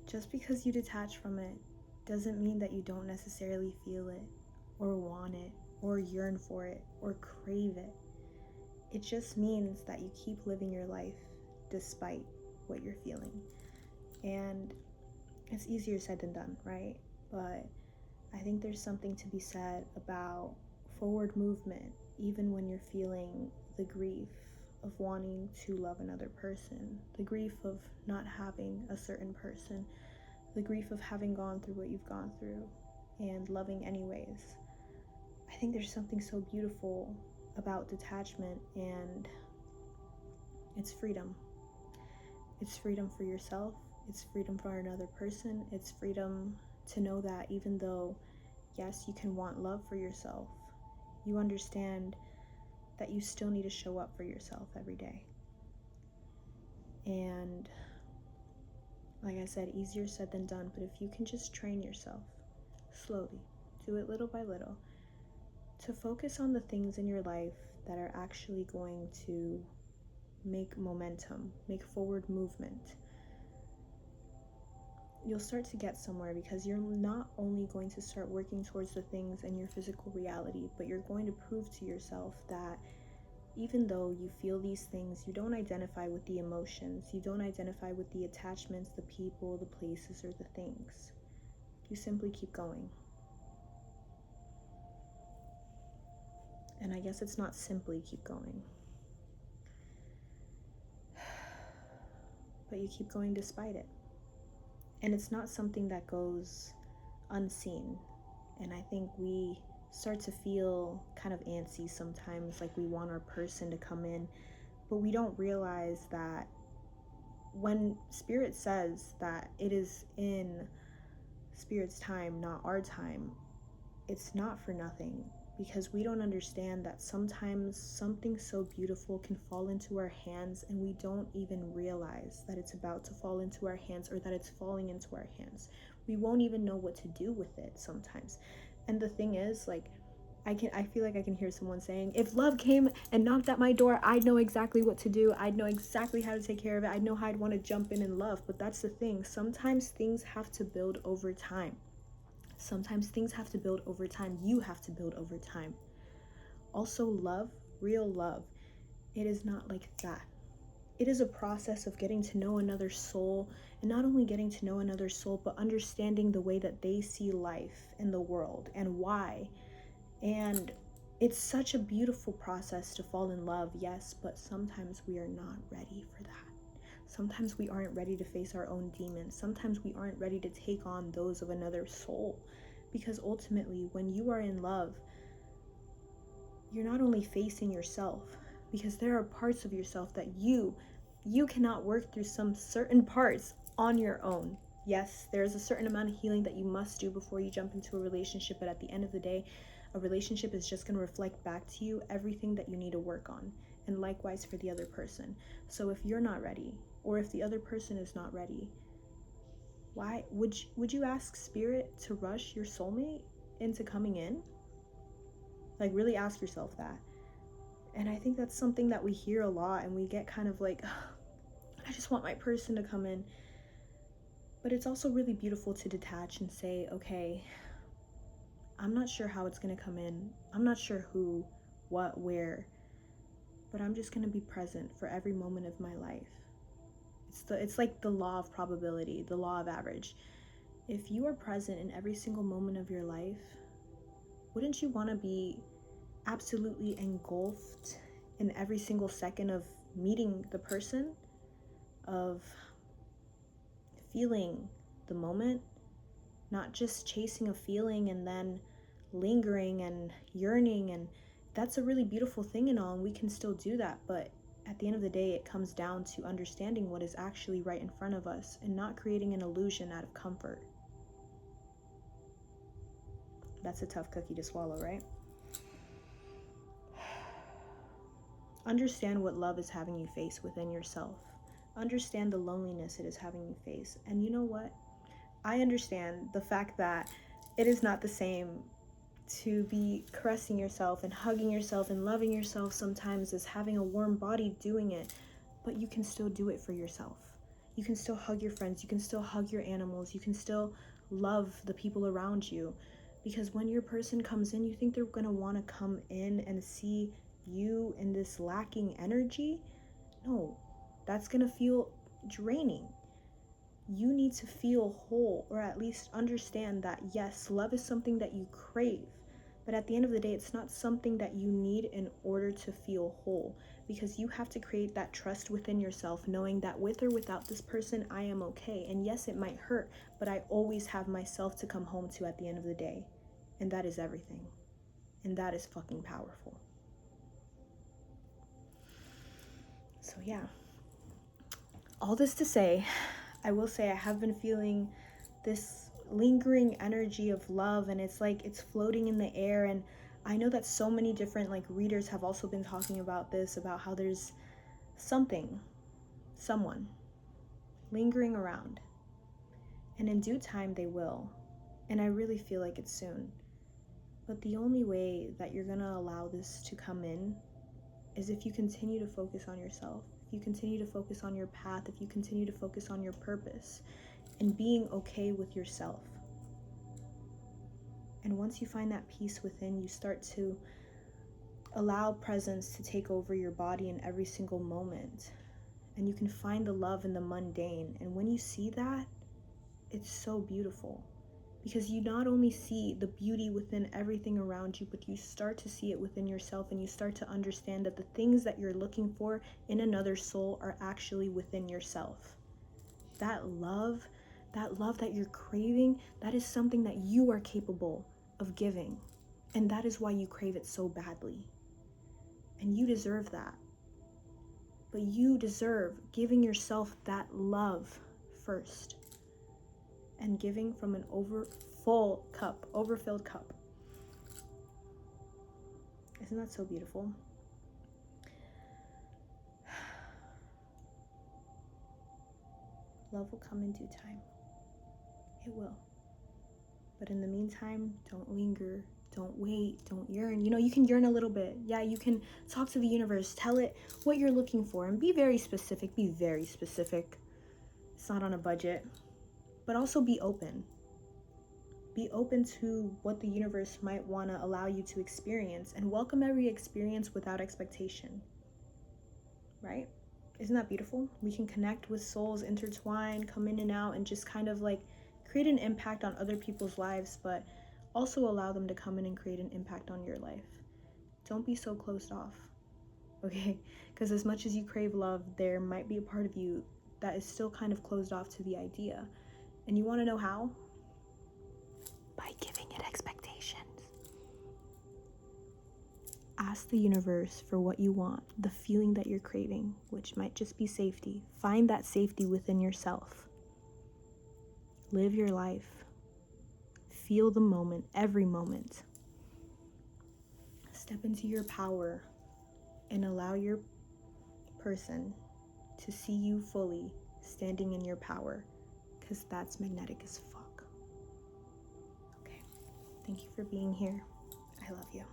Just because you detach from it doesn't mean that you don't necessarily feel it, or want it, or yearn for it, or crave it. It just means that you keep living your life despite what you're feeling. And it's easier said than done, right? But I think there's something to be said about forward movement, even when you're feeling the grief of wanting to love another person, the grief of not having a certain person, the grief of having gone through what you've gone through and loving anyways. I think there's something so beautiful about detachment, and it's freedom. It's freedom for yourself, it's freedom for another person, it's freedom to know that even though, yes, you can want love for yourself, you understand that you still need to show up for yourself every day. And like I said, easier said than done, but if you can just train yourself slowly, do it little by little, to focus on the things in your life that are actually going to make momentum, make forward movement, you'll start to get somewhere, because you're not only going to start working towards the things in your physical reality, but you're going to prove to yourself that even though you feel these things, you don't identify with the emotions, you don't identify with the attachments, the people, the places, or the things. You simply keep going. And I guess it's not simply keep going, but you keep going despite it. And it's not something that goes unseen. And I think we start to feel kind of antsy sometimes, like we want our person to come in, but we don't realize that when Spirit says that it is in Spirit's time, not our time, it's not for nothing, because we don't understand that sometimes something so beautiful can fall into our hands and we don't even realize that it's about to fall into our hands, or that it's falling into our hands. We won't even know what to do with it sometimes. And the thing is, like, I feel like I can hear someone saying, if love came and knocked at my door, I'd know exactly what to do. I'd know exactly how to take care of it. I'd know how I'd want to jump in and love. But that's the thing. Sometimes things have to build over time. Sometimes things have to build over time. You have to build over time. Also, love, real love, it is not like that. It is a process of getting to know another soul, and not only getting to know another soul, but understanding the way that they see life and the world and why. And it's such a beautiful process to fall in love, yes, but sometimes we are not ready for that. Sometimes we aren't ready to face our own demons. Sometimes we aren't ready to take on those of another soul. Because ultimately, when you are in love, you're not only facing yourself, because there are parts of yourself that you cannot work through some certain parts on your own. Yes, there's a certain amount of healing that you must do before you jump into a relationship, but at the end of the day, a relationship is just going to reflect back to you everything that you need to work on, and likewise for the other person. So if you're not ready, or if the other person is not ready, why would you ask Spirit to rush your soulmate into coming in? Like, really ask yourself that. And I think that's something that we hear a lot, and we get kind of like, I just want my person to come in. But it's also really beautiful to detach and say, okay, I'm not sure how it's going to come in. I'm not sure who, what, where, but I'm just going to be present for every moment of my life. It's like the law of probability, the law of average. If you are present in every single moment of your life, wouldn't you want to be absolutely engulfed in every single second of meeting the person, of feeling the moment, not just chasing a feeling and then lingering and yearning? And that's a really beautiful thing and all, and we can still do that, but at the end of the day, it comes down to understanding what is actually right in front of us and not creating an illusion out of comfort. That's a tough cookie to swallow, right? Understand what love is having you face within yourself. Understand the loneliness it is having you face. And you know what? I understand the fact that it is not the same to be caressing yourself and hugging yourself and loving yourself sometimes as having a warm body doing it, but you can still do it for yourself. You can still hug your friends. You can still hug your animals. You can still love the people around you. Because when your person comes in, you think they're going to want to come in and see you in this lacking energy? No, that's going to feel draining. You need to feel whole, or at least understand that, yes, love is something that you crave. But at the end of the day, it's not something that you need in order to feel whole, because you have to create that trust within yourself, knowing that with or without this person, I am okay. And yes, it might hurt, but I always have myself to come home to at the end of the day. And that is everything. And that is fucking powerful. So yeah, all this to say, I will say I have been feeling this lingering energy of love, and it's like it's floating in the air. And I know that so many different like readers have also been talking about this, about how there's someone lingering around, and in due time they will. And I really feel like it's soon. But the only way that you're gonna allow this to come in is if you continue to focus on yourself, if you continue to focus on your path, if you continue to focus on your purpose and being okay with yourself. And once you find that peace within, you start to allow presence to take over your body in every single moment. And you can find the love in the mundane. And when you see that, it's so beautiful. Because you not only see the beauty within everything around you, but you start to see it within yourself, and you start to understand that the things that you're looking for in another soul are actually within yourself. That love that you're craving, that is something that you are capable of giving. And that is why you crave it so badly. And you deserve that. But you deserve giving yourself that love first. And giving from an overfilled cup. Isn't that so beautiful? Love will come in due time. It will. But in the meantime, don't linger, don't wait, don't yearn. You can yearn a little bit. Yeah, you can talk to the universe, tell it what you're looking for, and be very specific. It's not on a budget. But also be open. Be open to what the universe might want to allow you to experience, and welcome every experience without expectation. Right? Isn't that beautiful? We can connect with souls, intertwine, come in and out, and just kind of like create an impact on other people's lives, but also allow them to come in and create an impact on your life. Don't be so closed off, okay? Because as much as you crave love, there might be a part of you that is still kind of closed off to the idea. And you want to know how? By giving it expectations. Ask the universe for what you want, the feeling that you're craving, which might just be safety. Find that safety within yourself. Live your life. Feel the moment, every moment. Step into your power and allow your person to see you fully standing in your power, because that's magnetic as fuck. Okay. Thank you for being here. I love you.